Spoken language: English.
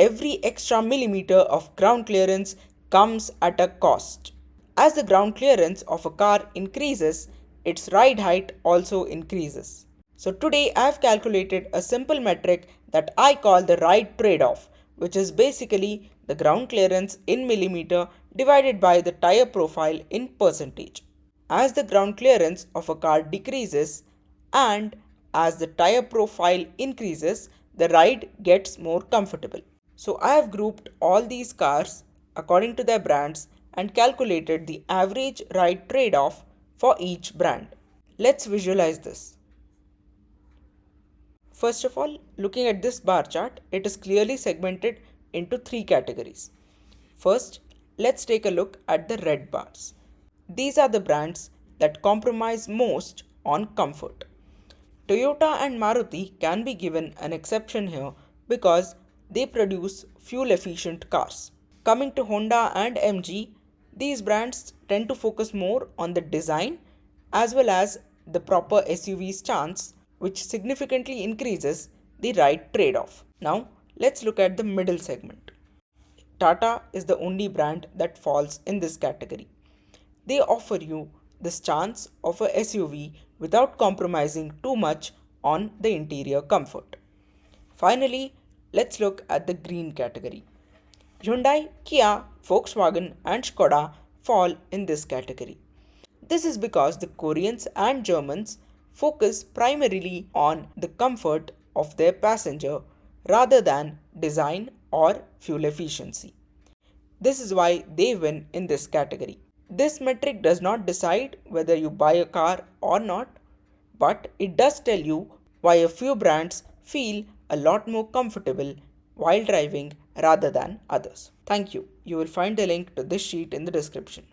every extra millimeter of ground clearance comes at a cost. As the ground clearance of a car increases, its ride height also increases. So today I have calculated a simple metric that I call the ride trade-off, which is basically the ground clearance in millimeter divided by the tire profile in percentage. As the ground clearance of a car decreases and as the tire profile increases, the ride gets more comfortable. So I have grouped all these cars according to their brands and calculated the average ride trade-off for each brand. Let's visualize this. First of all, looking at this bar chart, it is clearly segmented into three categories. First, let's take a look at the red bars. These are the brands that compromise most on comfort. Toyota and Maruti can be given an exception here because they produce fuel efficient cars. Coming to Honda and MG, these brands tend to focus more on the design as well as the proper SUV stance, which significantly increases the ride trade-off. Now, let's look at the middle segment. Tata is the only brand that falls in this category. They offer you the stance of a SUV without compromising too much on the interior comfort. Finally, let's look at the green category. Hyundai, Kia, Volkswagen, and Skoda fall in this category. This is because the Koreans and Germans focus primarily on the comfort of their passenger rather than design or fuel efficiency. This is why they win in this category. This metric does not decide whether you buy a car or not, but it does tell you why a few brands feel a lot more comfortable while driving rather than others. Thank you. You will find the link to this sheet in the description.